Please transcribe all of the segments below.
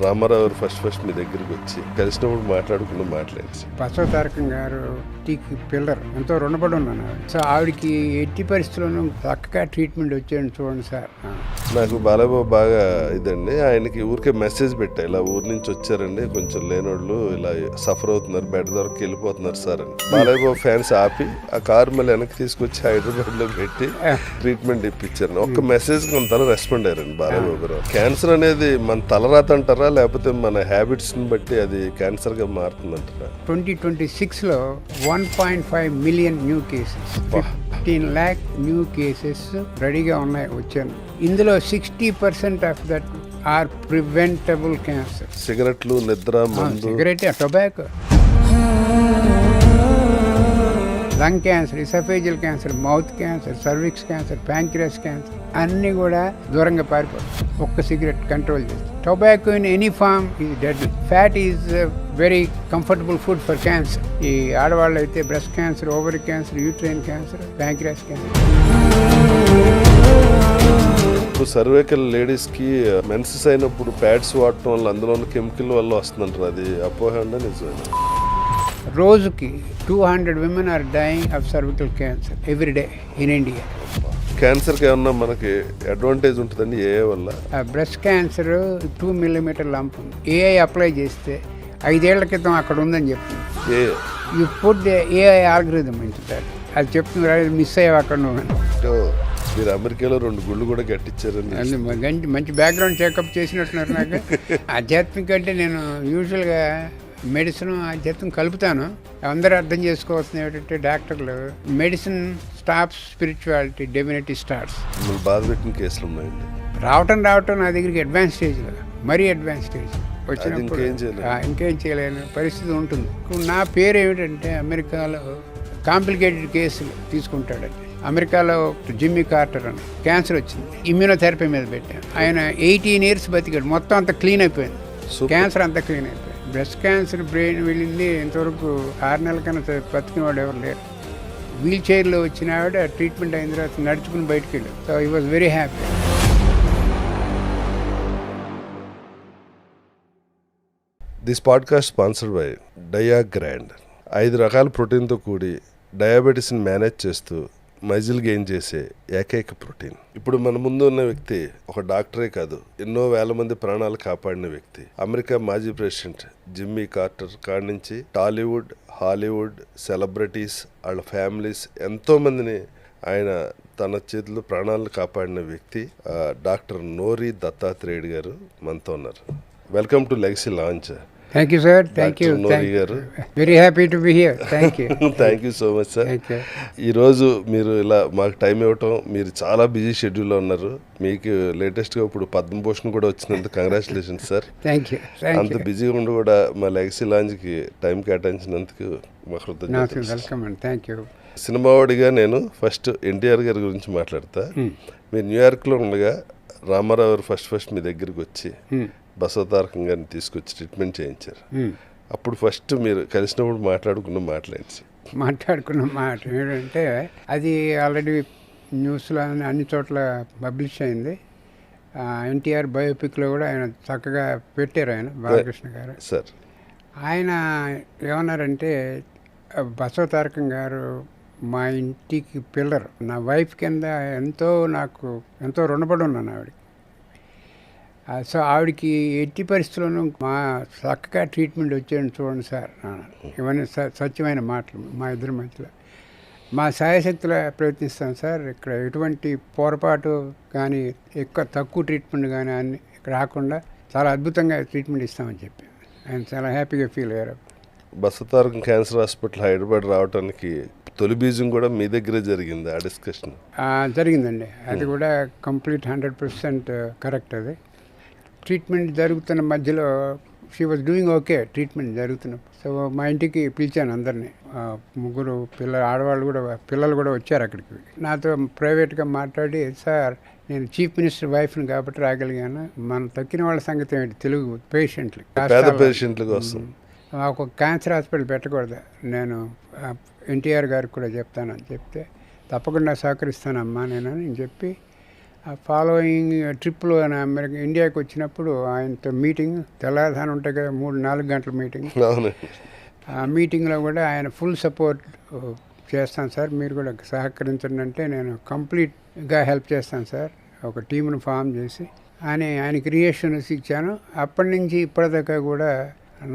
రామారావు గారు ఫస్ట్ మీ దగ్గరికి వచ్చి కలిసినప్పుడు మాట్లాడి బసవ తారకం గారు టీకి పిల్లర్ ఎంతో రుణపడి ఉన్నాను. సో ఆవిడకి ఎట్టి పరిస్థితుల్లోనూ చక్కగా ట్రీట్మెంట్ వచ్చాను చూడండి సార్. నాకు బాలయ్యబాబు బాగా ఇదండి, ఆయనకి ఊరికే మెసేజ్ పెట్టా, ఇలా ఊరి నుంచి వచ్చారండి, కొంచెం లేనోళ్ళు ఇలా సఫర్ అవుతున్నారు, బెడ్ దొరికి వెళ్ళిపోతున్నారు సార్ అని. బాలయ్యబాబు ఫ్యాన్స్ ఆపి ఆ కారు మళ్ళీ వెనక్కి తీసుకొచ్చి హైదరాబాద్ లో పెట్టి ట్రీట్మెంట్ ఇప్పించారు. ఒక్క మెసేజ్ కొంత రెస్పాండ్ అయ్యారండి బాలయ్యబాబు గారు. క్యాన్సర్ అనేది మన తలరాత అంటారా లేకపోతే మన హ్యాబిట్స్ ని బట్టి అది క్యాన్సర్ గా మారుతుందంటారా? 2026లో 1.5 million new cases, 15 lakh new cases రెడీగా ఉన్నాయి వచ్చాను. ఇందులో 60% of that are preventable cancer. సిగరెట్లు, నిద్ర, మందు, cigarette, tobacco, lung cancer, oesophageal cancer, mouth cancer, cervix cancer, pancreas cancer అన్నీ కూడా దూరంగా పారిపోతాయి ఒక్క సిగరెట్ కంట్రోల్ చేస్తే. Tobacco in any form is dead. Fat is very comfortable food for cancer. ఈ ఆడవాళ్ళు అయితే breast cancer, ovary cancer, uterine cancer, pancreas cancer. ఇప్పుడు సర్వైకల్ లేడీస్ కి మెన్సెస్ అయినప్పుడు ప్యాడ్స్ వాడటం వల్ల అందులో కెమికల్ వల్ల వస్తుందంటారు, అది అపోహ అండి నిజమే? రోజుకి 200 women are dying of cervical cancer every day in India. క్యాన్సర్కి ఏమన్నా మనకి అడ్వాంటేజ్ ఉంటుందండి ఏఐ వల్ల? బ్రెస్ట్ క్యాన్సర్ 2 mm లంప్ ఉంది. ఏఐ అప్లై చేస్తే 5 ఏళ్ల క్రితం అక్కడ ఉందని చెప్తుంది. యూ పుట్ ఏఐ ఆల్గరిథం ఇంటారు, అది చెప్తుంది మిస్ అయ్యావు అక్కడ నువ్వు. మీరు అమెరికాలో 2 గుళ్ళు కూడా కట్టించారండి. మంచి బ్యాక్గ్రౌండ్ చెకప్ చేసినట్టున్నారు. నాకు ఆధ్యాత్మిక అంటే నేను యూజువల్గా మెడిసిన్ ఆధ్యాత్మికం కలుపుతాను. అందరూ అర్థం చేసుకోవాల్సింది ఏమిటంటే డాక్టర్లు medicine stops, spirituality, divinity starts. బాధ పెట్టిన కేసులు ఉన్నాయండి. రావటం నా దగ్గరికి అడ్వాన్స్ స్టేజ్లో, మరీ అడ్వాన్స్ స్టేజ్ వచ్చినప్పుడు ఇంకేం చేయలేని పరిస్థితి ఉంటుంది. నా పేరు ఏమిటంటే అమెరికాలో కాంప్లికేటెడ్ కేసులు తీసుకుంటాడండి. అమెరికాలో జిమ్మీ కార్టర్ అని క్యాన్సర్ వచ్చింది, ఇమ్యూనోథెరపీ మీద పెట్టాను. ఆయన 18 years బతికాడు, మొత్తం అంతా క్లీన్ అయిపోయింది, క్యాన్సర్ అంతా క్లీన్ అయిపోయింది. బ్రెస్ట్ క్యాన్సర్ బ్రెయిన్ వెళ్ళింది, ఇంతవరకు 6 నెలల కన్నా బతికిన వాడు ఎవరు లేరు. వీల్ చైర్లో వచ్చిన ఆవిడ ట్రీట్మెంట్ అయిన తర్వాత నడుచుకుని బయటకు వెళ్ళాడు. So he was very happy. This podcast sponsored by Diagrand. 5 రకాల ప్రోటీన్తో కూడి డయాబెటీస్ని మేనేజ్ చేస్తూ మజిల్ గెయిన్ చేసే ఏకైక ప్రోటీన్. ఇప్పుడు మన ముందు ఉన్న వ్యక్తి ఒక డాక్టరే కాదు, ఎన్నో వేల మంది ప్రాణాలు కాపాడిన వ్యక్తి. అమెరికా మాజీ ప్రెసిడెంట్ జిమ్మీ కార్టర్ కాడి నుంచి టాలీవుడ్, హాలీవుడ్ సెలబ్రిటీస్, వాళ్ళ ఫ్యామిలీస్ ఎంతో మందిని ఆయన తన చేతిలో ప్రాణాలను కాపాడిన వ్యక్తి డాక్టర్ నోరి దత్తాత్రేయుడు గారు మనతో ఉన్నారు. Welcome to legacy launch. Thank you sir. Thank you గారు. Very happy to be here. Thank you. Thank you so much sir. ఈరోజు మీరు ఇలా మాకు టైం ఇవ్వటం, మీరు చాలా బిజీ షెడ్యూల్లో ఉన్నారు. మీకు లేటెస్ట్గా ఇప్పుడు పద్మభూషణ్ కూడా వచ్చినందుకు కంగ్రాచులేషన్స్ సార్. Thank you. అంత బిజీగా ఉండి కూడా మా లెగసీ లాంజ్కి టైం కేటాయించినందుకు మా కృతజ్ఞతలు. వెల్కమ్ అండి. Thank you. సినిమావాడిగా నేను ఫస్ట్ ఎన్టీఆర్ గారి గురించి మాట్లాడతా. మీరు న్యూయార్క్లో ఉండగా రామారావు గారు ఫస్ట్ మీ దగ్గరికి వచ్చి బసవ తారకం గారిని తీసుకొచ్చి ట్రీట్మెంట్ చేయించారు. అప్పుడు ఫస్ట్ మీరు కలిసినప్పుడు మాట్లాడుకున్న మాట ఏంటంటే, అది ఆల్రెడీ న్యూస్లో అన్ని చోట్ల పబ్లిష్ అయింది. ఎన్టీఆర్ బయోపిక్లో కూడా ఆయన చక్కగా పెట్టారు, ఆయన బాలకృష్ణ గారు సార్. ఆయన ఏమన్నారంటే, బసవ తారకం గారు మా ఇంటికి పిల్లర్, నా వైఫ్ కింద నాకు ఎంతో రుణపడి ఉన్నాను ఆవిడకి. సో ఆవిడకి ఎట్టి పరిస్థితుల్లోనూ మా చక్కగా ట్రీట్మెంట్ వచ్చాను చూడండి సార్. ఇవన్నీ స్వచ్ఛమైన మాటలు మా ఇద్దరి మధ్యలో. మా సాయశక్తులు ప్రయత్నిస్తాం సార్, ఇక్కడ ఎటువంటి పొరపాటు కానీ తక్కువ ట్రీట్మెంట్ కానీ అన్ని ఇక్కడ రాకుండా చాలా అద్భుతంగా ట్రీట్మెంట్ ఇస్తామని చెప్పి ఆయన చాలా హ్యాపీగా ఫీల్ అయ్యారు. బసవ తారకం క్యాన్సర్ హాస్పిటల్ హైదరాబాద్ రావడానికి తొలి బీజం కూడా మీ దగ్గరే జరిగింది. ఆ డిస్కషన్ జరిగిందండి. అది కూడా కంప్లీట్ 100% కరెక్ట్. అది ట్రీట్మెంట్ జరుగుతున్న మధ్యలో she was doing okay, treatment జరుగుతున్నప్పుడు. సో మా ఇంటికి పిలిచాను అందరినీ, 3 పిల్లలు కూడా వచ్చారు అక్కడికి. నాతో ప్రైవేట్గా మాట్లాడి, సార్ నేను చీఫ్ మినిస్టర్ వైఫ్ని కాబట్టి రాగలిగాను, మనం తక్కిన వాళ్ళ సంగతి ఏంటి, తెలుగు పేషెంట్లు కోసం ఒక క్యాన్సర్ హాస్పిటల్ పెట్టకూడదు, నేను ఎన్టీఆర్ గారికి కూడా చెప్తానని చెప్తే, తప్పకుండా సహకరిస్తానమ్మా నేను చెప్పి ఫాలోయింగ్ ట్రిప్లో ఆయన ఇండియాకి వచ్చినప్పుడు ఆయనతో మీటింగ్ తెల్లారుధానం ఉంటాయి కదా 3-4 గంటల మీటింగ్. అవును. ఆ మీటింగ్లో కూడా ఆయన ఫుల్ సపోర్ట్ చేస్తాను సార్, మీరు కూడా సహకరించండి అంటే నేను కంప్లీట్గా హెల్ప్ చేస్తాను సార్, ఒక టీంను ఫామ్ చేసి అని ఆయనకి రియేషన్స్ ఇచ్చాను. అప్పటి నుంచి ఇప్పటిదాకా కూడా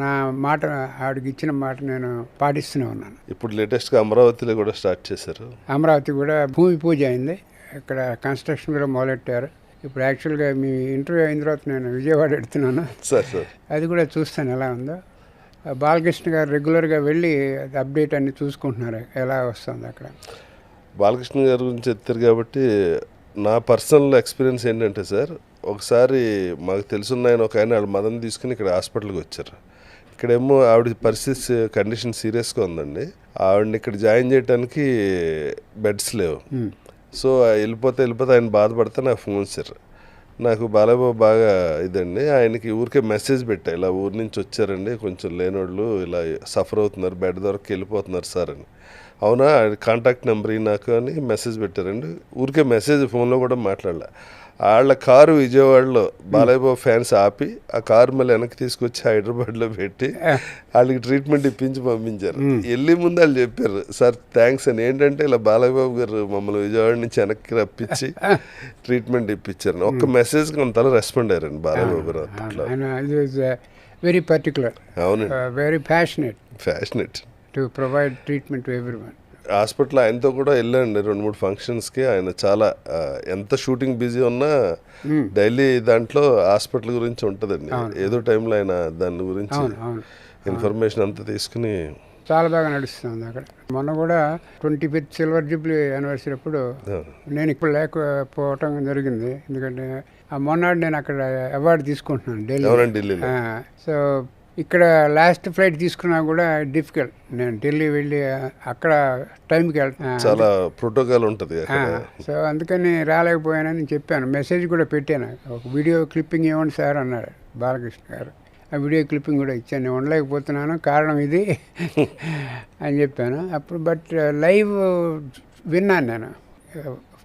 నా మాట, ఆవిడకి ఇచ్చిన మాట నేను పాటిస్తూనే ఉన్నాను. ఇప్పుడు లేటెస్ట్గా అమరావతిలో కూడా స్టార్ట్ చేశారు. అమరావతి కూడా భూమి పూజ అయింది, ఇక్కడ కన్స్ట్రక్షన్ కూడా మొదలెట్టారు. ఇప్పుడు యాక్చువల్గా మీ ఇంటర్వ్యూ అయిన తర్వాత నేను విజయవాడ వెళ్తున్నాను, సార్ అది కూడా చూస్తాను ఎలా ఉందో. బాలకృష్ణ గారు రెగ్యులర్గా వెళ్ళి అప్డేట్ అన్ని చూసుకుంటున్నారు ఎలా వస్తుంది అక్కడ. బాలకృష్ణ గారి గురించి ఎత్తారు కాబట్టి నా పర్సనల్ ఎక్స్పీరియన్స్ ఏంటంటే సార్, ఒకసారి మాకు తెలుసున్న ఆయన ఒక ఆయన వాళ్ళ మదర్ని తీసుకుని ఇక్కడ హాస్పిటల్కి వచ్చారు. ఇక్కడేమో ఆవిడ పరిస్థితి కండిషన్ సీరియస్గా ఉందండి. ఆవిడని ఇక్కడ జాయిన్ చేయడానికి బెడ్స్ లేవు. సో వెళ్ళిపోతే ఆయన బాధపడితే నాకు ఫోన్ చేశారు. నాకు బాలయ్యబాబు బాగా ఇదండి, ఆయనకి ఊరికే మెసేజ్ పెట్టా, ఇలా ఊరి నుంచి వచ్చారండి, కొంచెం లేనోళ్ళు ఇలా సఫర్ అవుతున్నారు, బెడ్ దొరికి వెళ్ళిపోతున్నారు సార్ అని. అవునా, కాంటాక్ట్ నెంబర్ నాకు అని మెసేజ్ పెట్టారండి. ఊరికే మెసేజ్, ఫోన్లో కూడా మాట్లాడలే. వాళ్ళ కారు విజయవాడలో బాలయ్యబాబు ఫ్యాన్స్ ఆపి ఆ కారు మళ్ళీ వెనక్కి తీసుకొచ్చి హైదరాబాద్లో పెట్టి వాళ్ళకి ట్రీట్మెంట్ ఇప్పించి పంపించారు. వెళ్ళి ముందు వాళ్ళు చెప్పారు, సార్ థ్యాంక్స్ అని. ఏంటంటే ఇలా బాలయ్యబాబు గారు మమ్మల్ని విజయవాడ నుంచి వెనక్కి రప్పించి ట్రీట్మెంట్ ఇప్పించారు. ఒక్క మెసేజ్ కొంతలా రెస్పాండ్ అయ్యారండి బాలయ్యబాబు గారు అప్పట్లో. వెరీ పర్టికులర్, అవునండి, very passionate to provide treatment to everyone. Hospital ఆయనతో కూడా వెళ్ళండి 2-3 ఫంక్షన్స్కి. ఆయన చాలా ఎంత షూటింగ్ బిజీ ఉన్నా డైలీ దాంట్లో హాస్పిటల్ గురించి ఉంటుందండి. ఏదో టైంలో ఆయన దాని గురించి ఇన్ఫర్మేషన్ అంతా తీసుకుని చాలా బాగా నడుస్తుంది అక్కడ. మొన్న కూడా 25th సిల్వర్ జూబ్లీ యానివర్సరీ అప్పుడు నేను ఇక్కడ లేకపోవటం జరిగింది, ఎందుకంటే ఆ మొన్నటి నేను అక్కడ అవార్డు తీసుకుంటున్నాను ఢిల్లీలో. సో ఇక్కడ లాస్ట్ ఫ్లైట్ తీసుకున్నా కూడా డిఫికల్ట్, నేను ఢిల్లీ వెళ్ళి అక్కడ టైంకి వెళ్తాను, చాలా ప్రోటోకాల్ ఉంటుంది. సో అందుకని రాలేకపోయానని చెప్పాను, మెసేజ్ కూడా పెట్టాను. ఒక వీడియో క్లిప్పింగ్ ఇవ్వండి సార్ అన్నారు బాలకృష్ణ గారు. ఆ వీడియో క్లిప్పింగ్ కూడా ఇచ్చాను, నేను ఉండలేకపోతున్నాను, కారణం ఇది అని చెప్పాను అప్పుడు. బట్ లైవ్ విన్నాను నేను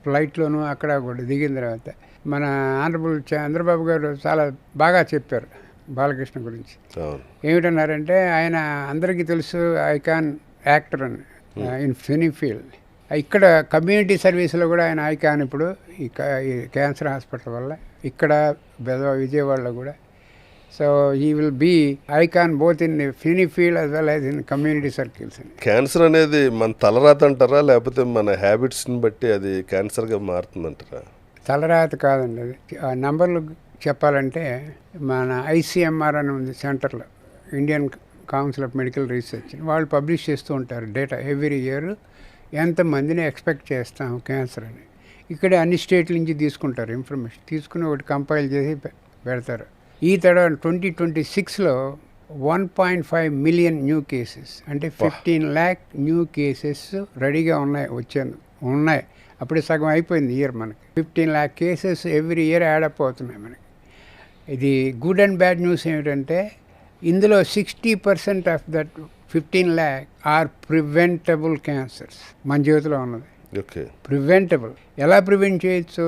ఫ్లైట్లోనూ అక్కడ కూడా దిగిన తర్వాత. మన ఆనరబుల్ చంద్రబాబు గారు చాలా బాగా చెప్పారు బాలకృష్ణ గురించి. ఏమిటన్నారంటే, ఆయన అందరికీ తెలుసు ఐకాన్ యాక్టర్ అని ఇన్ సినీ ఫీల్డ్. ఇక్కడ కమ్యూనిటీ సర్వీస్లో కూడా ఆయన ఐకాన్. ఇప్పుడు ఈ క్యాన్సర్ హాస్పిటల్ వల్ల ఇక్కడ విజయవాడలో కూడా. So he will be icon both in cine field as well as in community circles. Cancer అనేది మన తలరాత అంటారా, లేకపోతే మన హ్యాబిట్స్ని బట్టి అది క్యాన్సర్గా మారుతుందంటారా? తలరాత కాదండి, అది ఆ నంబర్లు చెప్పాలంటే మన ICMR అని ఉంది సెంటర్లో, Indian council of medical research, వాళ్ళు పబ్లిష్ చేస్తూ ఉంటారు డేటా ఎవ్రీ ఇయర్, ఎంతమందిని ఎక్స్పెక్ట్ చేస్తాం క్యాన్సర్ అని. ఇక్కడ అన్ని స్టేట్ల నుంచి తీసుకుంటారు ఇన్ఫర్మేషన్, తీసుకుని ఒకటి కంపైల్ చేసి పెడతారు. ఈ తడ 2026లో 1.5 మిలియన్ న్యూ కేసెస్, అంటే 15 lakh న్యూ కేసెస్ రెడీగా ఉన్నాయి. అప్పుడే సగం అయిపోయింది ఇయర్ మనకి. 15 lakh cases every year add up అవుతున్నాయి మనకి. ఇది గుడ్ అండ్ బ్యాడ్ న్యూస్ ఏమిటంటే, ఇందులో 60% of that 15 lakh are preventable cancers. మన చేతిలో ఉన్నది. ప్రివెంటబుల్. ఎలా ప్రివెంట్ చేయొచ్చు?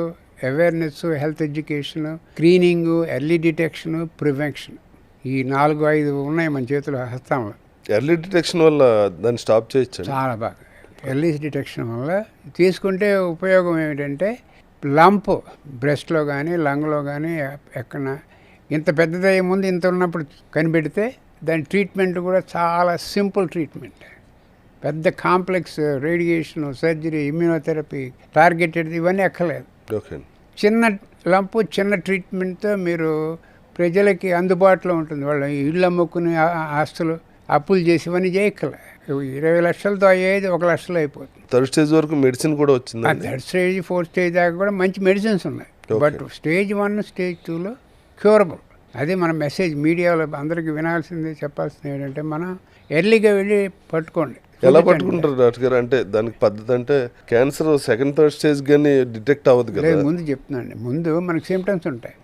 Awareness, health education, screening, early detection, prevention, ఈ 4-5 ఉన్నాయి మన చేతిలో, హస్తంలో. ఎర్లీ డిటెక్షన్ వల్ల దాన్ని స్టాప్ చేయొచ్చు. చాలా బాగా ఎర్లీ డిటెక్షన్ వల్ల తీసుకుంటే ఉపయోగం ఏమిటంటే, లంప్ బ్రెస్ట్లో కానీ లంగ్లో కానీ ఎక్కడ ఇంత పెద్దదయ్యే ముందు ఇంత ఉన్నప్పుడు కనిపెడితే దాని ట్రీట్మెంట్ కూడా చాలా సింపుల్ ట్రీట్మెంట్. పెద్ద complex radiation, surgery, immunotherapy, targeted ఇవన్నీ ఎక్కలేదు. చిన్న లంపు, చిన్న ట్రీట్మెంట్తో మీరు ప్రజలకి అందుబాటులో ఉంటుంది. వాళ్ళ ఇళ్ళు అమ్ముకుని ఆస్తులు అప్పులు చేసి ఇవన్నీ చేయక్కలే. 20 లక్షలతో అయ్యేది 1 లక్షలో అయిపోతుంది. 3rd స్టేజ్ వరకు మెడిసిన్ కూడా వచ్చింది. 3rd స్టేజ్ 4th స్టేజ్ దాకా కూడా మంచి మెడిసిన్స్ ఉన్నాయి. బట్ స్టేజ్ 1, స్టేజ్ 2లో క్యూరబుల్. అదే మన మెసేజ్ మీడియాలో అందరికీ వినాల్సింది, చెప్పాల్సింది ఏంటంటే, మనం ఎర్లీగా వెళ్ళి పట్టుకోండి. ఎలా పట్టుకుంటారు డాక్టర్ గారు? అంటే దానికి పద్ధతి అంటే, క్యాన్సర్ 2nd, 3rd స్టేజ్ కానీ డిటెక్ట్ అవ్వదు కదా? ముందు చెప్తున్నాండి, ముందు మనకు సిమ్టమ్స్ ఉంటాయి.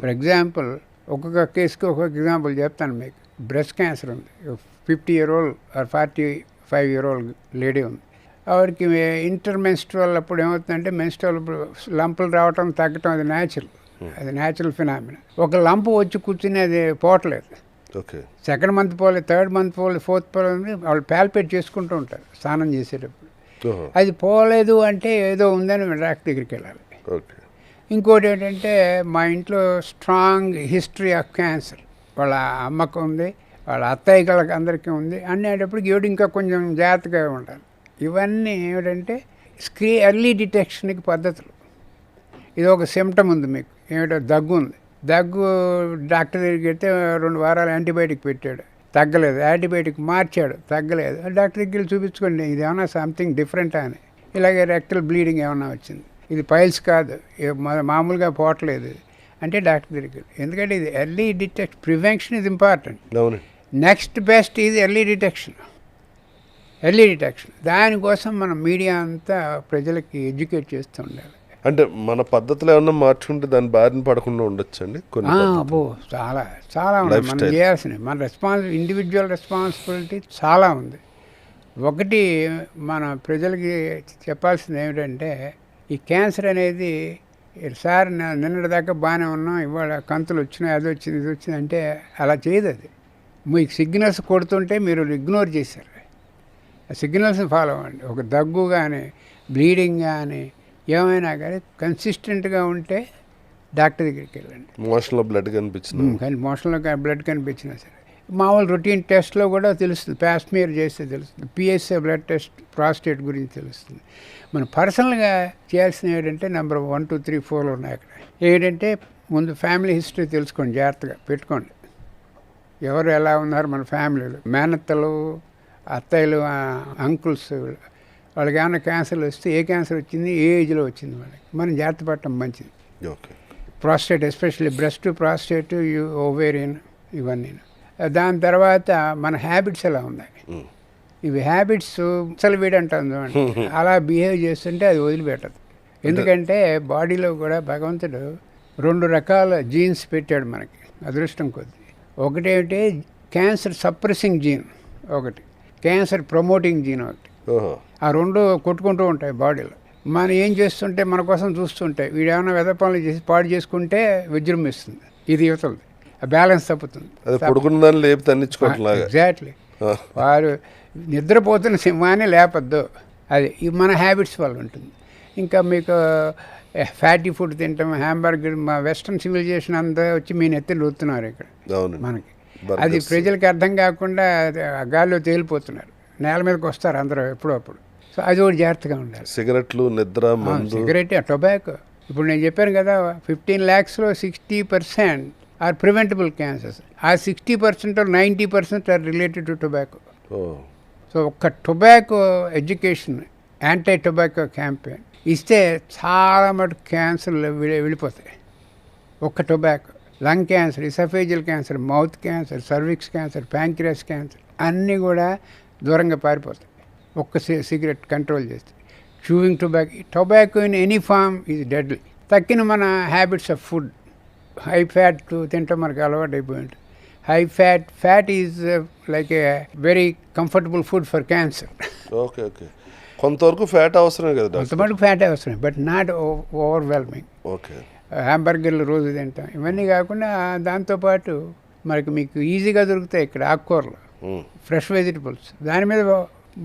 ఫర్ ఎగ్జాంపుల్, ఒక్కొక్క కేసుకి ఒక్కొక్క ఎగ్జాంపుల్ చెప్తాను మీకు. బ్రెస్ట్ క్యాన్సర్ ఉంది, 50-year-old ఆర్ 45-year-old లేడీ ఉంది. ఆవిడకి ఇంటర్మెన్స్ట్రల్ అప్పుడు ఏమవుతుందంటే మెన్స్ట్రల్ లంపులు రావటం తగ్గటం అది న్యాచురల్, అది న్యాచురల్ ఫినామినా. ఒక లంపు వచ్చి కూర్చుని అది పోవట్లేదు, ఓకే. సెకండ్ మంత్ పోలే, థర్డ్ మంత్ పోలే, ఫోర్త్ పోలే, వాళ్ళు ప్యాల్పేట్ చేసుకుంటూ ఉంటారు స్నానం చేసేటప్పుడు. అది పోలేదు అంటే ఏదో ఉందని డాక్టర్ దగ్గరికి వెళ్ళాలి. ఓకే. ఇంకోటి ఏంటంటే మా ఇంట్లో స్ట్రాంగ్ హిస్టరీ ఆఫ్ క్యాన్సర్, వాళ్ళ అమ్మకు ఉంది, వాళ్ళ అత్తయ్యకి అందరికీ ఉంది అనేటప్పటికి ఏడు ఇంకా కొంచెం జాగ్రత్తగా ఉండాలి. ఇవన్నీ ఏమిటంటే ఎర్లీ డిటెక్షన్కి పద్ధతులు. ఇది ఒక సిమ్టమ్ ఉంది మీకు, ఏమిటో దగ్గు ఉంది, దగ్గు డాక్టర్ దగ్గరికి వెళ్తే 2 వారాలు యాంటీబయాటిక్ పెట్టాడు, తగ్గలేదు, యాంటీబయాటిక్ మార్చాడు, తగ్గలేదు, డాక్టర్ దగ్గరికి చూపించుకోండి ఇది ఏమన్నా సంథింగ్ డిఫరెంటా అని. ఇలాగే రెక్టల్ బ్లీడింగ్ ఏమన్నా వచ్చింది, ఇది పైల్స్ కాదు, మామూలుగా పోవట్లేదు అంటే డాక్టర్ దగ్గరికి. ఎందుకంటే ఇది early prevention is important. Next best ఇది ఎర్లీ డిటెక్షన్. దానికోసం మనం మీడియా అంతా ప్రజలకి ఎడ్యుకేట్ చేస్తూ ఉండాలి. అంటే మన పద్ధతులు ఏమన్నా మార్చుకుంటే దాని బారిన పడకుండా ఉండొచ్చండి. అబ్బో చాలా చాలా ఉంది మనం చేయాల్సినవి. మన ఇండివిజువల్ రెస్పాన్సిబిలిటీ చాలా ఉంది. ఒకటి మన ప్రజలకి చెప్పాల్సింది ఏమిటంటే ఈ క్యాన్సర్ అనేది సార్ నిన్నటి దాకా బాగానే ఉన్నాం, ఇవాళ కంతులు వచ్చినాయి, అది వచ్చింది, ఇది వచ్చింది అంటే అలా చేయదు. అది మీకు సిగ్నల్స్ కొడుతుంటే మీరు ఇగ్నోర్ చేశారు, ఆ సిగ్నల్స్ ఫాలో అవ్వండి. ఒక దగ్గు కానీ బ్లీడింగ్ కానీ ఏమైనా కానీ కన్సిస్టెంట్గా ఉంటే డాక్టర్ దగ్గరికి వెళ్ళండి. మోషన్లో బ్లడ్ కనిపించింది, కానీ మోషన్లో బ్లడ్ కనిపించినా సరే మామూలు రొటీన్ టెస్ట్లో కూడా తెలుస్తుంది, ప్యాస్మియర్ చేస్తే తెలుస్తుంది, పిఎస్ఏ బ్లడ్ టెస్ట్ ప్రాస్టేట్ గురించి తెలుస్తుంది. మనం పర్సనల్గా చేయాల్సిన ఏంటంటే నెంబర్ 1, 2, 3, 4 ఉన్నాయి అక్కడ. ఏంటంటే ముందు ఫ్యామిలీ హిస్టరీ తెలుసుకోండి, జాగ్రత్తగా పెట్టుకోండి, ఎవరు ఎలా ఉన్నారు మన ఫ్యామిలీలో, మేనత్తలు, అత్తయ్యలు, అంకుల్స్, వాళ్ళకి ఏమైనా క్యాన్సర్లు వస్తే ఏ క్యాన్సర్ వచ్చింది, ఏ ఏజ్లో వచ్చింది, వాళ్ళకి మనం జాగ్రత్త పడటం మంచిది. Prostate especially breast, prostate, ovarian ఇవన్నీ. దాని తర్వాత మన హ్యాబిట్స్ ఎలా ఉన్నాయి, ఇవి హ్యాబిట్స్ అసలు వీడంటుంది అలా బిహేవ్ చేస్తుంటే అది వదిలిపెట్టదు. ఎందుకంటే బాడీలో కూడా భగవంతుడు 2 రకాల జీన్స్ పెట్టాడు మనకి అదృష్టం కొద్ది. ఒకటేమిటి క్యాన్సర్ సప్రెసింగ్ జీన్, ఒకటి క్యాన్సర్ ప్రమోటింగ్ జీన్, ఒకటి. ఆ 2 కొట్టుకుంటూ ఉంటాయి బాడీలో. మనం ఏం చేస్తుంటే మన కోసం చూస్తుంటాయి, వీడేమైనా వెద పనులు చేసి పాడు చేసుకుంటే విజృంభిస్తుంది, ఇది యువతలది, ఆ బ్యాలెన్స్ తప్పుతుంది. ఎగ్జాక్ట్లీ. వారు నిద్రపోతున్న సింహాన్ని లేపద్దు, అది మన హ్యాబిట్స్ వల్ల ఉంటుంది. ఇంకా మీకు ఫ్యాటీ ఫుడ్ తింటాం, హ్యాంబర్గర్, మా వెస్ట్రన్ సివిలైజేషన్ అంతా వచ్చి మీ నెత్తిని రుతున్నారు ఇక్కడ మనకి. అది ప్రజలకి అర్థం కాకుండా గాల్లో తేలిపోతున్నారు, నేల మీదకి వస్తారు అందరూ ఎప్పుడప్పుడు. సో అది కూడా జాగ్రత్తగా ఉండాలి. సిగరెట్లు, నిద్ర, సిగరెట్, టొబాకో. ఇప్పుడు నేను చెప్పాను కదా 15 lakhsలో 60% ఆర్ ప్రివెంటబుల్ క్యాన్సర్స్. ఆ 60%లో 90% are related to tobacco. So ఒక్క tobacco education, anti tobacco campaign ఇస్తే చాలా మటుకు క్యాన్సర్లు వెళ్ళిపోతాయి. ఒక్క tobacco, lung cancer, oesophageal cancer, mouth cancer, cervix cancer, pancreas cancer అన్నీ కూడా దూరంగా పారిపోతాయి ఒక్క సిగరెట్ కంట్రోల్ చేస్తే. Chewing tobacco in any form is deadly. తక్కిన మన habits of food, high fat తింటాం, మనకు అలవాటు అయిపోయి ఉంటుంది. High fat is like a very comfortable food for cancer. Okay okay, కొంతవరకు ఫ్యాట్ అవసరమే కదా, కొంతవరకు ఫ్యాట్ అవసరం, బట్ నాట్ ఓవర్వెల్మింగ్. ఓకే. హ్యాంబర్గర్లు రోజు తింటాం, ఇవన్నీ కాకుండా దాంతోపాటు మీకు ఈజీగా దొరుకుతాయి ఇక్కడ ఆకుకూరలు, ఫ్రెష్ వెజిటబుల్స్, దాని మీద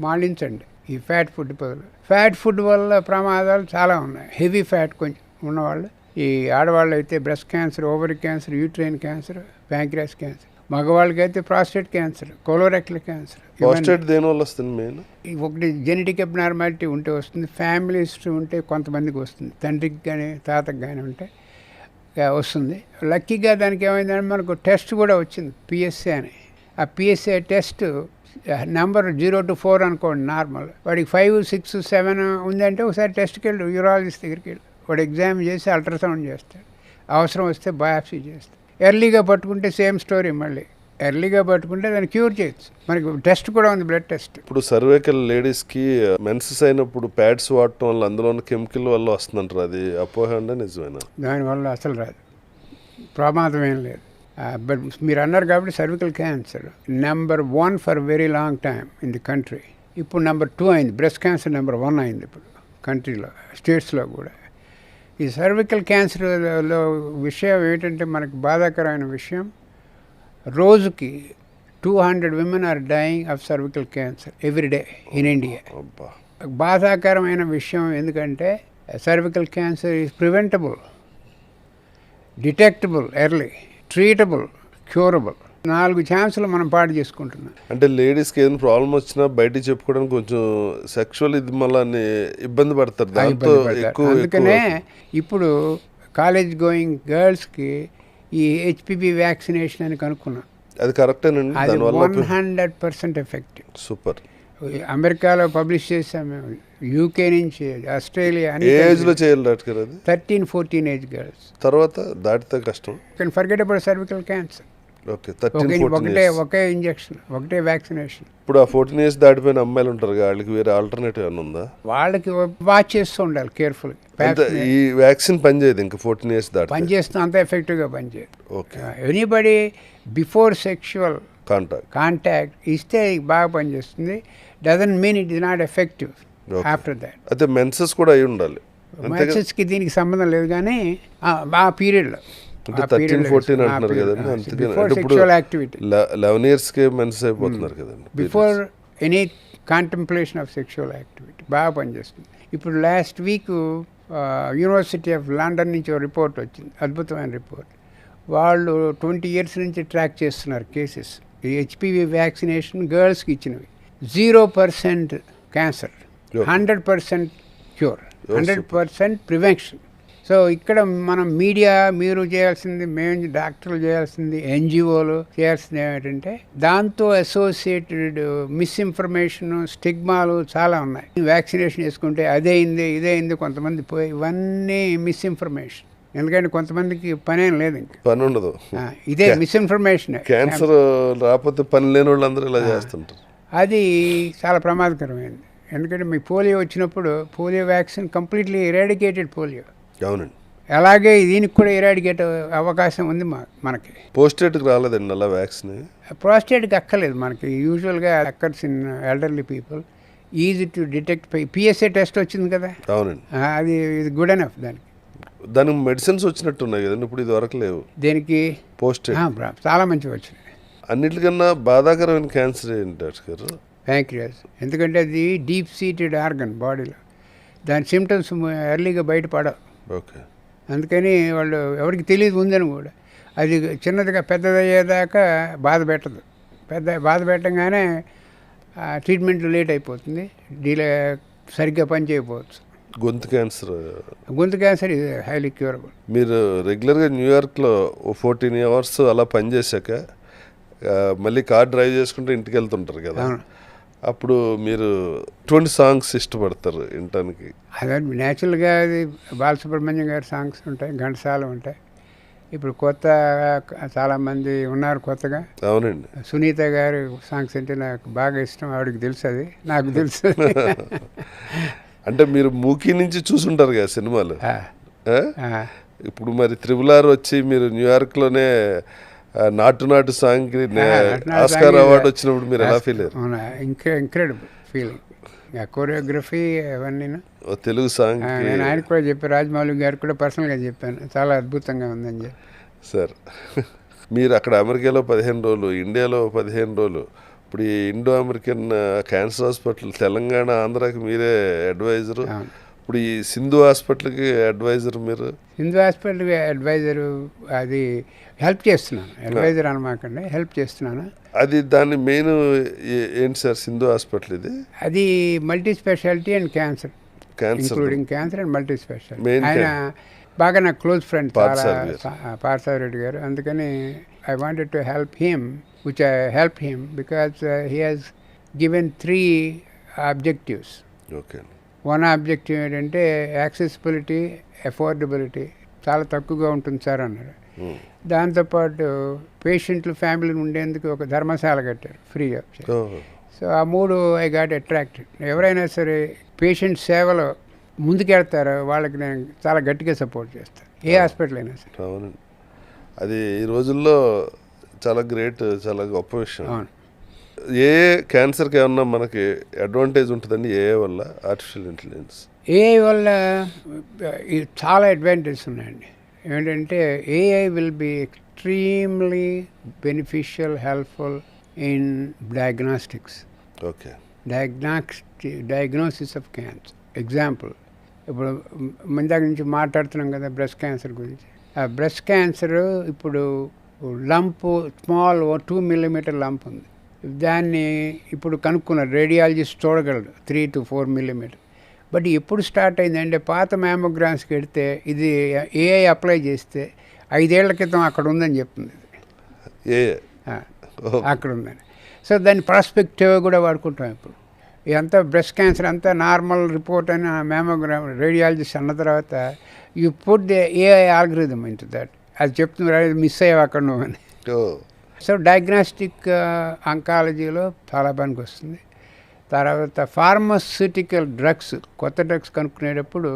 మాలించండి ఈ ఫ్యాట్ ఫుడ్ బదులు. ఫ్యాట్ ఫుడ్ వల్ల ప్రమాదాలు చాలా ఉన్నాయి. హెవీ ఫ్యాట్ కొంచెం ఉన్నవాళ్ళు, ఈ ఆడవాళ్ళు అయితే breast cancer, ovary cancer, uterine cancer, pancreas cancer, మగవాళ్ళకైతే ప్రాస్టేట్ క్యాన్సర్, కోలోరెక్టల్ క్యాన్సర్. దేనివల్ల వస్తుంది? మెయిన్ ఒకటి జెనెటిక్ అబ్నార్మాలిటీ ఉంటే వస్తుంది, ఫ్యామిలీస్ ఉంటే కొంతమందికి వస్తుంది, తండ్రికి కానీ తాతకి కానీ ఉంటే వస్తుంది. లక్కీగా దానికి ఏమైందంటే మనకు టెస్ట్ కూడా వచ్చింది, పిఎస్ఏ అని. ఆ పిఎస్ఏ టెస్ట్ నెంబర్ 0 to 4 అనుకోండి నార్మల్, వాడికి 5, 6, 7 ఉందంటే ఒకసారి టెస్ట్కి వెళ్ళు, యూరాలజిస్ట్ దగ్గరికి వెళ్ళి వాడు ఎగ్జామ్ చేసి అల్ట్రాసౌండ్ చేస్తాడు, అవసరం వస్తే బయాప్సీ చేస్తాడు. ఎర్లీగా పట్టుకుంటే సేమ్ స్టోరీ, మళ్ళీ ఎర్లీగా పట్టుకుంటే దాన్ని క్యూర్ చేయొచ్చు. మనకి టెస్ట్ కూడా ఉంది, బ్లడ్ టెస్ట్. ఇప్పుడు సర్వైకల్ లేడీస్కి మెన్సెస్ అయినప్పుడు ప్యాడ్స్ వాడటం వల్ల అందులో కెమికల్ వల్ల వస్తుందంటారు, అది అపోహ అంటే నిజమేనా? దానివల్ల అసలు రాదు, ప్రమాదం ఏం లేదు. బట్ మీరు అన్నారు కాబట్టి cervical cancer number 1 for very long time in the country. ఇప్పుడు నెంబర్ 2 అయింది. బ్రెస్ట్ క్యాన్సర్ నెంబర్ 1 అయింది ఇప్పుడు కంట్రీలో, స్టేట్స్లో కూడా. ఈ సర్వికల్ క్యాన్సర్లో విషయం ఏంటంటే మనకు బాధాకరమైన విషయం, రోజుకి 200 women are dying of cervical cancer every day in India. అబ్బా. బాధాకరమైన విషయం ఎందుకంటే cervical cancer is preventable, detectable early, treatable, curable. 4 ఛాన్సులు మనం పాడు చేసుకుంటున్నాం. అంటే లేడీస్కి ఏదైనా ప్రాబ్లం వచ్చినా బయటికి చెప్పుకోవడానికి కొంచెం సెక్షువల్ ఇది మళ్ళీ ఇబ్బంది పడతారు, దాంతో ఎక్కువ. అందుకనే ఇప్పుడు కాలేజ్ గోయింగ్ గర్ల్స్కి ఈ HPV వ్యాక్సినేషన్ అని కనుక్కున్నాం. అది కరెక్టేనండి, అది దానివల్ల 100% ఎఫెక్టివ్. సూపర్. అమెరికాలో పబ్లిష్ చేసాం మేము, యూకే నుంచి, ఆస్ట్రేలియా, ఏ ఏజ్లో చేయాలి డాక్టర్ గారు అది? 13-14 ఏజ్ గర్ల్స్. తర్వాత దాటితే కష్టం. Can forget about cervical cancer. Okay, 13-14 years. Okay injection, ఒకటే వ్యాక్సినేషన్. ఇప్పుడు ఆ 14 years దాటిపోయిన అమ్మాయిలు ఉంటారు, వాళ్ళకి వేరే ఆల్టర్నేటివ్ ఏమైనా ఉందా? వాళ్ళకి వాచ్ చేస్తూ ఉండాలి కేర్ఫుల్. ఈ వ్యాక్సిన్ పనిచేయదు ఇంకా 14 years దాటి? పనిచేస్తున్న అంత ఎఫెక్టివ్గా పనిచేయదు. Okay. Anybody before sexual contact ఇస్తే బాగా పనిచేస్తుంది. Doesn't mean it is not effective after that. అయితే మెన్సెస్ కూడా అయి ఉండాలి. మెన్సెస్కి దీనికి సంబంధం లేదు, కానీ ఆ పీరియడ్లో 13-14 అంటున్నారు కదండి, అందుకని అంటే ఇప్పుడు 11 yearsకే మెన్సెస్ అయిపోతున్నారు కదండి. Before any contemplation of sexual activity బాగా పనిచేస్తుంది. ఇప్పుడు last week university of London నుంచి ఒక రిపోర్ట్ వచ్చింది, అద్భుతమైన రిపోర్ట్. వాళ్ళు 20 years నుంచి ట్రాక్ చేస్తున్నారు కేసెస్. ఈ HPV వ్యాక్సినేషన్ గర్ల్స్కి ఇచ్చినవి 0% క్యాన్సర్, 100% క్యూర్, 100% ప్రివెన్షన్. సో ఇక్కడ మనం మీడియా, మీరు చేయాల్సింది, మేము డాక్టర్లు చేయాల్సింది, NGOలు చేయాల్సింది ఏమిటంటే దాంతో అసోసియేటెడ్ మిస్ఇన్ఫర్మేషన్, స్టిగ్మాలు చాలా ఉన్నాయి. వ్యాక్సినేషన్ వేసుకుంటే అదేంది ఇదేంది, కొంతమంది పోయి, ఇవన్నీ మిస్ఇన్ఫర్మేషన్. ఎందుకంటే కొంతమందికి పనేం లేదు, ఇంకా పని ఉండదు, ఇదే మిస్ఇన్ఫర్మేషన్. క్యాన్సర్ రాకపోతే పని లేని వాళ్ళందరూ ఇలా చేస్తుంటారు. అది చాలా ప్రమాదకరమైనది. ఎందుకంటే మీకు పోలియో వచ్చినప్పుడు polio vaccine completely eradicated polio. అవునండి. అలాగే దీనికి కూడా ఎరాడికేట్ అవకాశం ఉంది మనకి. పోస్టేట్కి రాలేదండి అలా వ్యాక్సిన్? ప్రోస్టేట్కి అక్కర్లేదు మనకి. యూజువల్గా occurs in elderly people, easy to detect. PSA test వచ్చింది కదా. అవునండి. అది గుడ్ ఎనఫ్. దానికి మెడిసిన్స్ వచ్చినట్టున్నాయి కదండి, ఇప్పుడు ఇది వరకు లేవు. దేనికి? పోస్టేట్ చాలా మంచిగా వచ్చినాయి. అన్నిటికన్నా బాధాకరమైన క్యాన్సర్ ఏంటి డాక్టర్ గారు? ప్యాంక్రియాస్. ఎందుకంటే అది డీప్ సీటెడ్ ఆర్గన్ బాడీలో, దాని సిమ్టమ్స్ ఎర్లీగా బయటపడవు. ఓకే. అందుకని వాళ్ళు ఎవరికి తెలియదు ఉందని కూడా. అది చిన్నదిగా పెద్దదయ్యేదాకా బాధ పెట్టదు. బాధ పెట్టగానే ట్రీట్మెంట్ లేట్ అయిపోతుంది, సరిగ్గా పని చేయకపోవచ్చు. గొంతు క్యాన్సర్ ఇది హైలీ క్యూరబుల్. మీరు రెగ్యులర్గా న్యూయార్క్లో 14 hours అలా పనిచేశాక మళ్ళీ కార్ డ్రైవ్ చేసుకుంటూ ఇంటికి వెళ్తుంటారు కదా, అప్పుడు మీరు ఎటువంటి సాంగ్స్ ఇష్టపడతారు వినటానికి? అదే న్యాచురల్గా అది బాలసుబ్రహ్మణ్యం గారి సాంగ్స్ ఉంటాయి, ఘంటసాల ఉంటాయి. ఇప్పుడు కొత్త చాలామంది ఉన్నారు కొత్తగా. అవునండి. సునీత గారి సాంగ్స్ అంటే నాకు బాగా ఇష్టం. ఆవిడకి తెలుసు, అది నాకు తెలుసు. అంటే మీరు మూకీ నుంచి చూసుంటారు కదా సినిమాలు. ఇప్పుడు మరి RRR వచ్చి మీరు న్యూయార్క్లోనే నాటు సాంగ్ ఆస్కార్ అవార్డు వచ్చినప్పుడు మీరు ఎలా ఫీల్ అయ్యారు? Incredible feeling. కోరియోగ్రఫీ అవన్నీ తెలుగు సాంగ్ నేను ఆయనకు కూడా చెప్పాను, రాజమౌళి గారికి కూడా పర్సనల్గా చెప్పాను, చాలా అద్భుతంగా ఉందని చెప్పి. సార్, మీరు అక్కడ అమెరికాలో 15 రోజులు, ఇండియాలో 15 రోజులు. ఇప్పుడు ఈ Indo American cancer hospital Telangana, ఆంధ్రాకి మీరే అడ్వైజరు. ఇప్పుడు ఈ సింధు హాస్పిటల్కి అడ్వైజర్ మీరు? సింధు హాస్పిటల్కి అడ్వైజరు, అది హెల్ప్ చేస్తున్నాను. అడ్వైజర్ అనమాకండి, హెల్ప్ చేస్తున్నాను. అది దాని మెయిన్ ఏంటి సార్ సింధు హాస్పిటల్? ఇది అది multi speciality and cancer, including cancer and multi speciality. ఆయన బాగా నాకు క్లోజ్ ఫ్రెండ్, పార్థసారథి రెడ్డి గారు. అందుకని I wanted to help him, which I helped him because he has given 3 objectives. Okay. One objective ఏంటంటే accessibility, affordability చాలా తక్కువగా ఉంటుంది సార్ అన్నారు. దాంతోపాటు పేషెంట్లు, ఫ్యామిలీ ఉండేందుకు ఒక ధర్మశాల కట్టారు ఫ్రీ ఆఫ్. సో ఆ 3 ఐ గాట్ అట్రాక్టెడ్. ఎవరైనా సరే పేషెంట్ సేవలో ముందుకెళ్తారో వాళ్ళకి నేను చాలా గట్టిగా సపోర్ట్ చేస్తాను, ఏ హాస్పిటల్ అయినా సరే. అవునండి. అది ఈ రోజుల్లో చాలా గ్రేట్, చాలా గొప్ప విషయం. ఏ క్యాన్సర్కి ఏమన్నా మనకి అడ్వాంటేజ్ ఉంటుందండి ఏఐ వల్ల, ఆర్టిఫిషియల్ ఇంటెలిజెన్స్? ఏఐ వల్ల చాలా అడ్వాంటేజెస్ ఉన్నాయండి. ఏంటంటే AI will be extremely beneficial, helpful in diagnostics, okay. Diagnosis of cancer. Example, ఇప్పుడు ఇందాక నుంచి మాట్లాడుతున్నాం కదా బ్రెస్ట్ క్యాన్సర్ గురించి. ఆ బ్రెస్ట్ క్యాన్సర్ ఇప్పుడు లంప్, స్మాల్ 2 millimeter లంప్ ఉంది. దాన్ని ఇప్పుడు కనుక్కున్నారు, రేడియాలజిస్ట్ చూడగలడు 3 to 4 millimeter. బట్ ఎప్పుడు స్టార్ట్ అయిందంటే పాత మ్యామోగ్రామ్స్కి వెడితే ఇది ఏఐ అప్లై చేస్తే 5 ఏళ్ల క్రితం అక్కడ ఉందని చెప్తుంది. అక్కడ ఉందని. సో దాన్ని ప్రాస్పెక్టివ్ కూడా వాడుకుంటాం ఇప్పుడు. ఇదంతా బ్రెస్ట్ క్యాన్సర్ అంతా నార్మల్ రిపోర్ట్ అని మ్యామోగ్రామ్ రేడియాలజిస్ట్ అన్న తర్వాత you put the AI algorithm into that. అది చెప్తున్నారు మిస్ అయ్యావు అక్కడ నువ్వు అని. సో డయాగ్నాస్టిక్ అంకాలజీలో చాలా పనికి వస్తుంది. తర్వాత ఫార్మస్యూటికల్ డ్రగ్స్, కొత్త డ్రగ్స్ కనుక్కునేటప్పుడు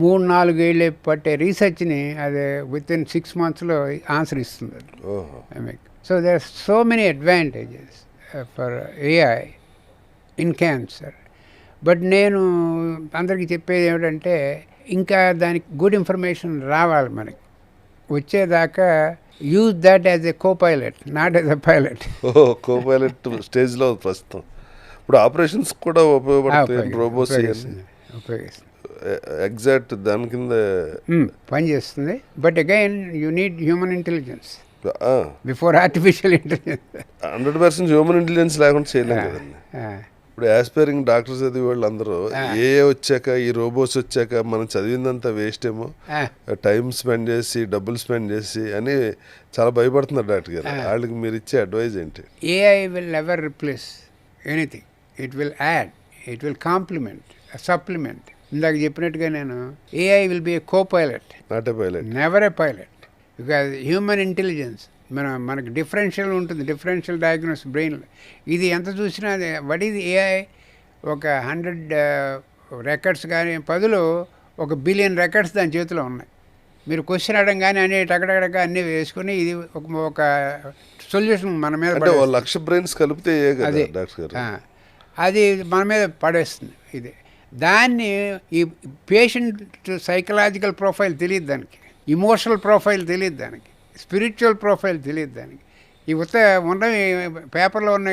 3-4 ఏళ్ళే పట్టే రీసెర్చ్ని అది వితిన్ 6 monthsలో ఆన్సర్ ఇస్తుంది అది. So there are so many advantages for AI in cancer. But నేను అందరికీ చెప్పేది ఏమిటంటే ఇంకా దానికి గుడ్ ఇన్ఫర్మేషన్ రావాలి మనకి. వచ్చేదాకా use that as a co-pilot, not as a pilot. Co-pilot స్టేజ్లో ప్రస్తుతం. ఇప్పుడు ఆపరేషన్స్ కూడా ఉపయోగపడుతుంది రోబోస్, ఉపయోగిస్తుంది, ఎగ్జాక్ట్ దాని కింద పనిచేస్తుంది. But again you need human intelligence before artificial intelligence. 100% human intelligence లేకుండా చేయలేం కదండి. ఇప్పుడు యాస్పైరింగ్ డాక్టర్స్ చదివి వాళ్ళు అందరూ ఏఏ వచ్చాక, ఈ రోబోట్స్ వచ్చాక మనం చదివిందంతా వేస్ట్ ఏమో, టైం స్పెండ్ చేసి డబ్బులు స్పెండ్ చేసి అని చాలా భయపడుతున్నారు డాక్టర్ గారు. వాళ్ళకి మీరు ఇచ్చే అడ్వైజ్ ఏంటి? AI will never replace anything. It will add, it will complement, supplement. ఇందాక చెప్పినట్టుగా నేను AI will be a co-pilot, not a pilot, never a pilot. Because human intelligence మనకు డిఫరెన్షియల్ ఉంటుంది, డిఫరెన్షియల్ డయాగ్నోస్ బ్రెయిన్లో. ఇది ఎంత చూసినా వాట్ ఈజ్ ఏఐ? ఒక 100 రికార్డ్స్ కానీ 10లో 1 బిలియన్ రికార్డ్స్ దాని చేతిలో ఉన్నాయి. మీరు క్వశ్చన్ అడగగానే అన్ని టకటక అన్నీ వేసుకుని ఇది ఒక సొల్యూషన్ మన మీద 1,00,000 బ్రెయిన్స్ కలిపితే అది అది మన మీద పడేస్తుంది. ఇది దాన్ని ఈ పేషెంట్ సైకలాజికల్ ప్రొఫైల్ తెలియదు దానికి, ఇమోషనల్ ప్రొఫైల్ తెలియదు దానికి, స్పిరిచువల్ ప్రొఫైల్ తెలియదు దానికి. ఈ ఉన్నవి పేపర్లో ఉన్న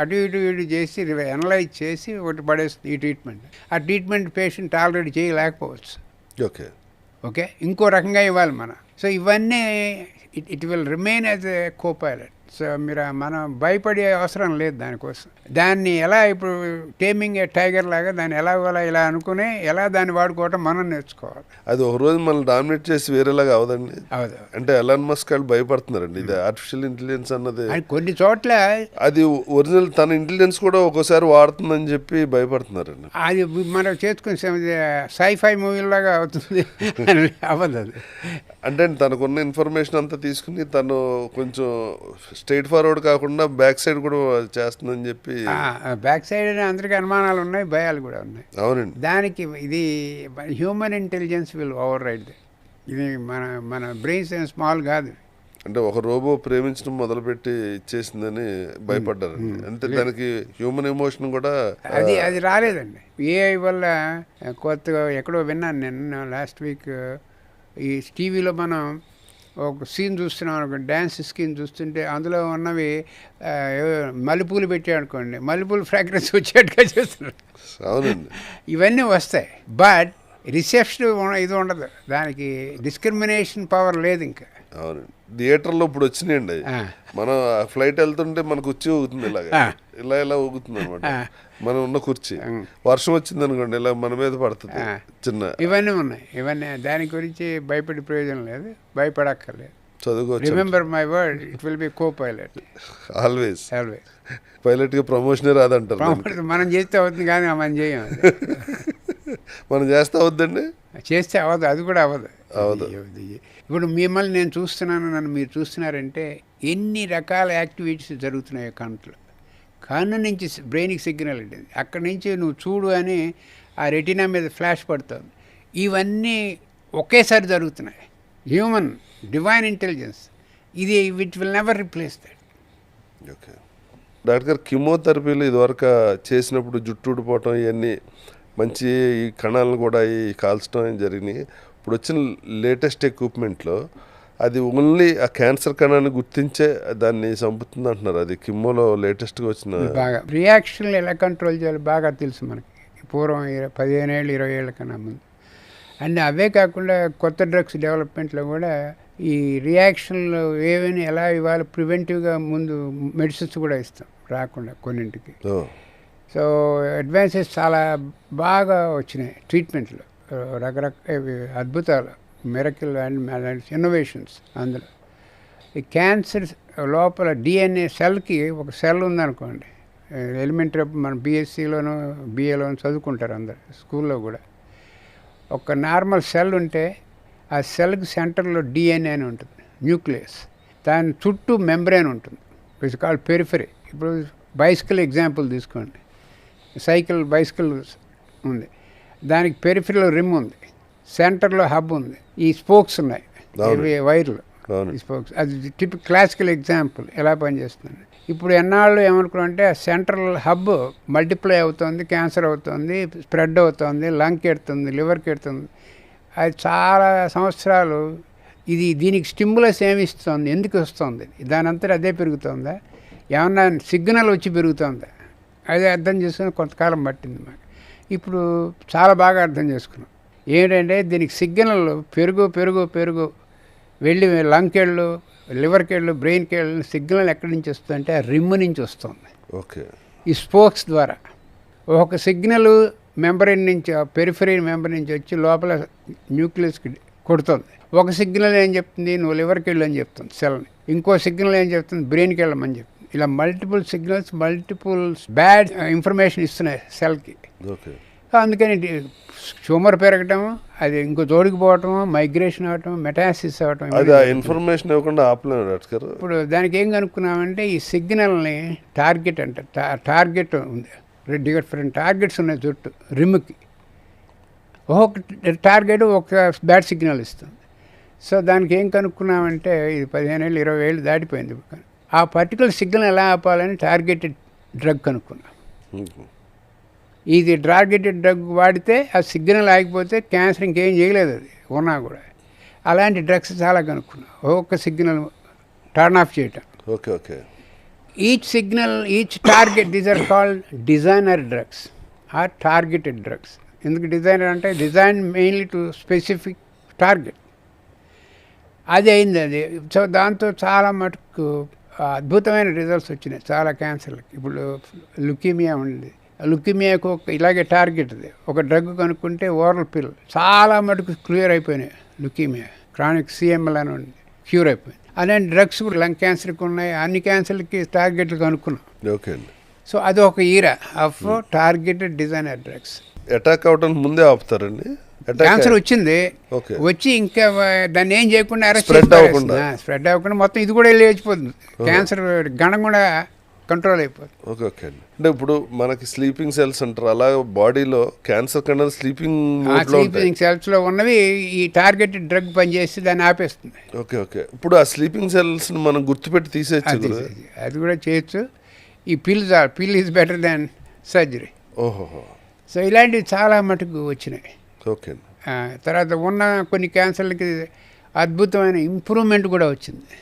అటు ఇటు చేసి అనలైజ్ చేసి ఒకటి పడేస్తుంది ఈ ట్రీట్మెంట్. ఆ ట్రీట్మెంట్ పేషెంట్ ఆల్రెడీ చేయలేకపోవచ్చు. ఓకే, ఇంకో రకంగా ఇవ్వాలి మనం. సో ఇవన్నీ it will remain as a co-pilot. So మనం భయపడే అవసరం లేదు దానికోసం. దాన్ని ఎలా ఇప్పుడు టేమింగ్ ఏ టైగర్ లాగా దాన్ని ఎలా ఇలా అనుకుని ఎలా దాన్ని వాడుకోవటం మనం నేర్చుకోవాలి. అది ఒక రోజు మనం డామినేట్ చేసి వేరేలాగా అవదండి. అవదు అంటే ఎలాన్ మస్క్ వాళ్ళు భయపడుతున్నారండి. ఇది ఆర్టిఫిషియల్ ఇంటెలిజెన్స్ అన్నది కొన్ని చోట్ల అది ఒరిజినల్ తన ఇంటెలిజెన్స్ కూడా ఒక్కోసారి వాడుతుందని చెప్పి భయపడుతున్నారండి. అది మనం చేసుకుని సైఫై మూవీలాగా అవుతుంది, అవ్వదు అది. అంటే తనకున్న ఇన్ఫర్మేషన్ అంతా తీసుకుని తను కొంచెం స్ట్రైట్ ఫార్వర్డ్ కాకుండా బ్యాక్ సైడ్ కూడా చేస్తుందని చెప్పి. బ్యాక్ సైడ్ అందరికీ అనుమానాలు ఉన్నాయి, భయాలు కూడా ఉన్నాయి. అవునండి. దానికి ఇది human intelligence will override. ఇది మన బ్రెయిన్స్ ఏం స్మాల్ కాదు. అంటే ఒక రోబో ప్రేమించడం మొదలుపెట్టి ఇచ్చేసిందని భయపడ్డారు. అంటే దానికి హ్యూమన్ ఎమోషన్ కూడా అది రాలేదండి. ఏఐ వల్ల కొత్తగా ఎక్కడో విన్నాను నేను లాస్ట్ వీక్. ఈ టీవీలో మనం ఒక సీన్ చూస్తున్నాం, ఒక డ్యాన్స్ స్కీన్ చూస్తుంటే అందులో ఉన్నవి మల్లెపూలు పెట్టాయనుకోండి, మల్లెపూలు ఫ్రాగ్రెన్స్ వచ్చేట్టుగా చేస్తున్నారు. అవునండి, ఇవన్నీ వస్తాయి. బట్ రిసెప్షన్ ఇది ఉండదు, దానికి డిస్క్రిమినేషన్ పవర్ లేదు ఇంకా. అవునండి. థియేటర్లో ఇప్పుడు వచ్చినాయండి. మనం ఫ్లైట్ వెళ్తుంటే మన కుర్చీ ఊగుతుంది, ఇలా ఊగుతుంది అనమాట. మనం ఉన్న కుర్చీ వర్షం వచ్చింది అనుకోండి, ఇలా మన మీద పడుతుంది. చిన్న ఇవన్నీ ఉన్నాయి. ఇవన్నీ దాని గురించి భయపడే ప్రయోజనం లేదు, భయపడక్కర్లేదు. చదువుకోవచ్చు. Remember my word, it will be co-pilot always. Always. పైలట్గా ప్రమోషనే రాదంటారు. మనం చేస్తే అవుతుంది కానీ మనం చేయం. మనం చేస్తే అవుద్దండి, చేస్తే అవ్వదు, అది కూడా అవ్వదు. ఇప్పుడు మిమ్మల్ని నేను చూస్తున్నాను, నన్ను మీరు చూస్తున్నారంటే ఎన్ని రకాల యాక్టివిటీస్ జరుగుతున్నాయి కన్ను నుంచి బ్రెయిన్కి సిగ్నల్ ఉంటుంది. అక్కడి నుంచి నువ్వు చూడు అని ఆ రెటీనా మీద ఫ్లాష్ పడుతుంది. ఇవన్నీ ఒకేసారి జరుగుతున్నాయి. హ్యూమన్ డివైన్ ఇంటెలిజెన్స్ ఇది which will never replace that. Okay. Doctor గారు కీమోథెరపీలు ఇదివరకు చేసినప్పుడు జుట్టు ఊడిపోవటం ఇవన్నీ మంచి ఈ కణాలను కూడా ఈ కాల్చడం జరిగినాయి. ఇప్పుడు వచ్చిన లేటెస్ట్ ఎక్విప్మెంట్లో అది ఓన్లీ ఆ క్యాన్సర్ కణాన్ని గుర్తించే దాన్ని చంపుతుంది అంటున్నారు. అది కిమ్మోలో లేటెస్ట్గా వచ్చిన బాగా రియాక్షన్లు ఎలా కంట్రోల్ చేయాలి బాగా తెలుసు మనకి. పూర్వం 15 ఏళ్ళు 20 ఏళ్ళ కన్నా ముందు. అండ్ అవే కాకుండా కొత్త డ్రగ్స్ డెవలప్మెంట్లో కూడా ఈ రియాక్షన్లు ఏవైనా ఎలా ఇవ్వాలి ప్రివెంటివ్గా ముందు మెడిసిన్స్ కూడా ఇస్తాం రాకుండా కొన్నింటికి. సో అడ్వాన్సెస్ చాలా బాగా వచ్చినాయి ట్రీట్మెంట్లో, రకరకాల అద్భుతాలు, మిరకిల్ అండ్ ఇన్నోవేషన్స్. అందులో ఈ క్యాన్సర్ లోపల డిఎన్ఏ సెల్కి ఒక సెల్ ఉందనుకోండి, ఎలిమెంటరీ మన బీఎస్సీలోనూ బిఏలోనూ చదువుకుంటారు అందరు స్కూల్లో కూడా. ఒక నార్మల్ సెల్ ఉంటే ఆ సెల్కి సెంటర్లో డిఎన్ఏ అని ఉంటుంది, న్యూక్లియస్. దాని చుట్టూ మెంబ్రేన్ ఉంటుంది, ఇట్స్ కాల్డ్ పెరిఫరీ. ఇప్పుడు బైసికల్ ఎగ్జాంపుల్ తీసుకోండి, బైసికల్ ఉంది, దానికి పెరిఫరీలో రిమ్ ఉంది, సెంటర్లో హబ్ ఉంది, ఈ స్పోక్స్ ఉన్నాయి, ఇవి వైర్లు, ఈ స్పోక్స్. అది క్లాసికల్ ఎగ్జాంపుల్ ఎలా పనిచేస్తుంది. ఇప్పుడు ఎన్నాళ్ళు ఏమనుకున్నామంటే ఆ సెంట్రల్ హబ్ మల్టిప్లై అవుతుంది, క్యాన్సర్ అవుతుంది, స్ప్రెడ్ అవుతుంది, లంగ్కి ఎడుతుంది, లివర్కి ఎడుతుంది. అది చాలా సంవత్సరాలు దీనికి స్టిమ్యులస్ ఏమి ఇస్తుంది, ఎందుకు వస్తుంది, దాని అంతా అదే పెరుగుతుందా, ఏమన్నా సిగ్నల్ వచ్చి పెరుగుతుందా, అదే అర్థం చేసుకుని కొంతకాలం పట్టింది మాకు. ఇప్పుడు చాలా బాగా అర్థం చేసుకున్నాం. ఏంటంటే దీనికి సిగ్నల్ పెరుగు వెళ్ళి లంగ్కి వెళ్ళు, లివర్కి వెళ్ళు, బ్రెయిన్కి వెళ్ళు, సిగ్నల్ ఎక్కడి నుంచి వస్తుందంటే ఆ రిమ్ నుంచి వస్తుంది. ఓకే, ఈ స్పోక్స్ ద్వారా ఒక సిగ్నల్ మెంబ్రెయిన్ నుంచి, పెరిఫరీ మెంబర్ నుంచి వచ్చి లోపల న్యూక్లియస్కి కొడుతుంది. ఒక సిగ్నల్ ఏం చెప్తుంది, నువ్వు లివర్కి వెళ్ళు అని చెప్తుంది సెల్ని. ఇంకో సిగ్నల్ ఏం చెప్తుంది, బ్రెయిన్కి వెళ్ళమని చెప్తుంది. ఇలా మల్టిపుల్ సిగ్నల్స్, బ్యాడ్ ఇన్ఫర్మేషన్ ఇస్తున్నాయి సెల్కి. అందుకని ట్యూమర్ పెరగటం, అది ఇంకో జోడికి పోవటం, మైగ్రేషన్ అవ్వటం, మెటాసిస్ అవ్వటం, ఇన్ఫర్మేషన్ ఇవ్వకుండా ఆపలేరు. ఇప్పుడు దానికి ఏం కనుక్కున్నామంటే ఈ సిగ్నల్ని టార్గెట్ టార్గెట్ ఉంది, డిఫరెంట్ టార్గెట్స్ ఉన్నాయి చుట్టూ రిమ్కి. ఒక్కొక్క టార్గెట్ ఒక బ్యాడ్ సిగ్నల్ ఇస్తుంది. సో దానికి ఏం కనుక్కున్నామంటే ఇది 15 ఏళ్ళు 20 ఏళ్ళు దాటిపోయింది. ఆ పర్టికులర్ సిగ్నల్ ఎలా ఆపాలని టార్గెటెడ్ డ్రగ్ కనుక్కున్నాం. ఇది టార్గెటెడ్ డ్రగ్ వాడితే ఆ సిగ్నల్ ఆగిపోతే క్యాన్సర్ ఇంకేం చేయలేదు, అది ఉన్నా కూడా. అలాంటి డ్రగ్స్ చాలా కనుక్కున్నాం, ఒక్కొక్క సిగ్నల్ టర్న్ ఆఫ్ చేయటం. Okay. Each signal, each target, these are called designer drugs or targeted drugs. ఎందుకు డిజైనర్ అంటే design mainly to specific target. అది అయింది అది. సో దాంతో చాలా మటుకు అద్భుతమైన రిజల్ట్స్ వచ్చినాయి చాలా క్యాన్సర్లకి. ఇప్పుడు లుకీమియా ఉంది, లుకీమియాకు ఇలాగే టార్గెట్ అది ఒక డ్రగ్ కనుక్కుంటే ఓరల్ పిల్ చాలా మటుకు క్లియర్ అయిపోయినాయి. లుకీమియా క్రానిక్ సిఎంఎల్ అని ఉంది, క్యూర్ అయిపోయింది. అలాంటి డ్రగ్స్ కూడా లంగ్ క్యాన్సర్కి ఉన్నాయి, అన్ని క్యాన్సర్లకి టార్గెట్లు కనుక్కున్నాం. ఓకే. సో అది ఒక era of targeted designer drugs. Attack అవడానికి ముందే ఆపుతారండి. క్యాన్సర్ వచ్చింది, వచ్చి ఇంకా దాన్ని ఏం చేయకుండా స్ప్రెడ్ అవ్వకుండా మొత్తం ఇది కూడా వెళ్ళి వచ్చిపోతుంది. క్యాన్సర్ గణం కూడా కంట్రోల్ అయిపోతుంది. ఓకే. అంటే ఇప్పుడు మనకి స్లీపింగ్ సెల్స్ అంటారు, అలా బాడీలో క్యాన్సర్ కన్నా స్లీపింగ్ సెల్స్ లో ఉన్నవి ఈ టార్గెటెడ్ డ్రగ్ పనిచేసి దాన్ని ఆపేస్తుంది. ఓకే. ఇప్పుడు ఆ స్లీపింగ్ సెల్స్ మనం గుర్తుపెట్టి తీసేయచ్చు, అది కూడా చేయొచ్చు. ఈ పిల్ ఈజ్ బెటర్ దాన్ సర్జరీ. ఓహో. సో ఇలాంటివి చాలా మటుకు వచ్చినాయి. ఓకే. తర్వాత ఉన్న కొన్ని క్యాన్సర్లకి అద్భుతమైన ఇంప్రూవ్మెంట్ కూడా వచ్చింది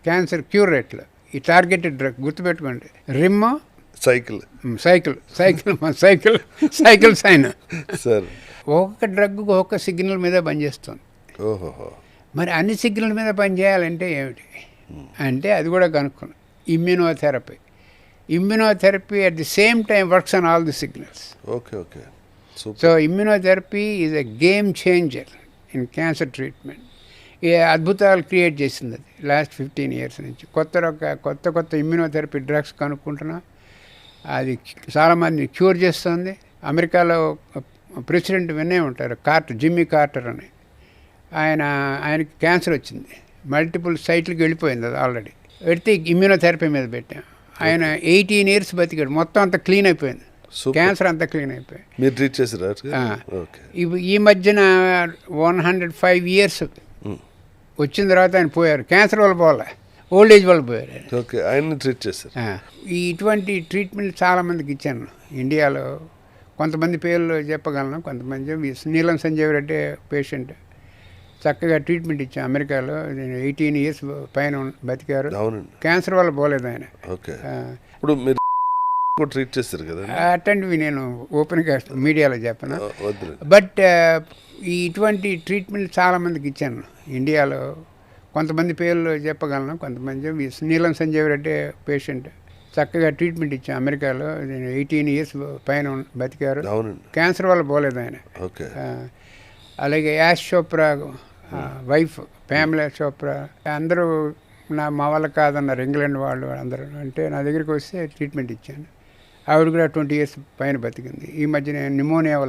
క్యాన్సర్ క్యూర్ రేట్లో. ఈ టార్గెటెడ్ డ్రగ్ గుర్తుపెట్టుకోండి, రిమ్ సైకిల్ సైన్. ఒక్కొక్క డ్రగ్ ఒక్కొక్క సిగ్నల్ మీద పనిచేస్తుంది. మరి అన్ని సిగ్నల్ మీద పనిచేయాలంటే ఏమిటి అంటే అది కూడా కనుక్కున్నాం. Immunotherapy at the same time works on all the signals. Okay. So immunotherapy is a game changer in cancer treatment. ఈ అద్భుతాలు క్రియేట్ చేసింది అది లాస్ట్ 15 years నుంచి. కొత్త ఇమ్యూనోథెరపీ డ్రగ్స్ కనుక్కుంటున్నాం. అది చాలామంది క్యూర్ చేస్తుంది. అమెరికాలో ప్రెసిడెంట్ వినే ఉంటారు, జిమ్మీ కార్టర్ అని. ఆయనకి క్యాన్సర్ వచ్చింది, మల్టిపుల్ సైట్లకి వెళ్ళిపోయింది అది ఆల్రెడీ. పెడితే ఇమ్యూనోథెరపీ మీద పెట్టాం. ఆయన 18 years బతికాడు, మొత్తం అంతా క్లీన్ అయిపోయింది, క్యాన్సర్ అంతా క్లీన్ అయిపోయింది. మీరు ట్రీట్ చేసారా? ఈ మధ్యన 105 years వచ్చిన తర్వాత ఆయన పోయారు, క్యాన్సర్ వల్ల పోలే, ఓల్డ్ ఏజ్ వాళ్ళు పోయారు ఆయన. ఓకే, ఆయన్ని ట్రీట్ చేశారు. ఇటువంటి ట్రీట్మెంట్ చాలామందికి ఇచ్చాను ఇండియాలో. కొంతమంది పేర్లు చెప్పగలను, కొంతమంది నీలం సంజీవ్ రెడ్డి పేషెంట్ చక్కగా ట్రీట్మెంట్ ఇచ్చాను అమెరికాలో. 18 years పైన బతికారు. అవునండి. క్యాన్సర్ వల్ల పోలేదు ఆయన. ఓకే, ఇప్పుడు మీరు ట్రీట్ చేస్తారు కదా. అట్లాంటివి నేను ఓపెన్గా మీడియాలో చెప్పను. వద్దు. బట్ ఇటువంటి ట్రీట్మెంట్ చాలామందికి ఇచ్చాను ఇండియాలో. కొంతమంది పేర్లు చెప్పగలను, కొంతమంది నీలం సంజీవ్ రెడ్డి పేషెంట్ చక్కగా ట్రీట్మెంట్ ఇచ్చాను అమెరికాలో. 18 years పైన బతికారు. అవునండి. క్యాన్సర్ వల్ల పోలేదు ఆయన. ఓకే. అలాగే యాష్ చోప్రా వైఫ్ ప్యామిలా చోప్రా అందరూ మా వాళ్ళ కాదన్నారు, ఇంగ్లాండ్ వాళ్ళు అందరూ. అంటే నా దగ్గరికి వస్తే ట్రీట్మెంట్ ఇచ్చాను. ఆవిడ కూడా 20 years పైన బతికింది. ఈ మధ్యన న్యూమోనియా వల్ల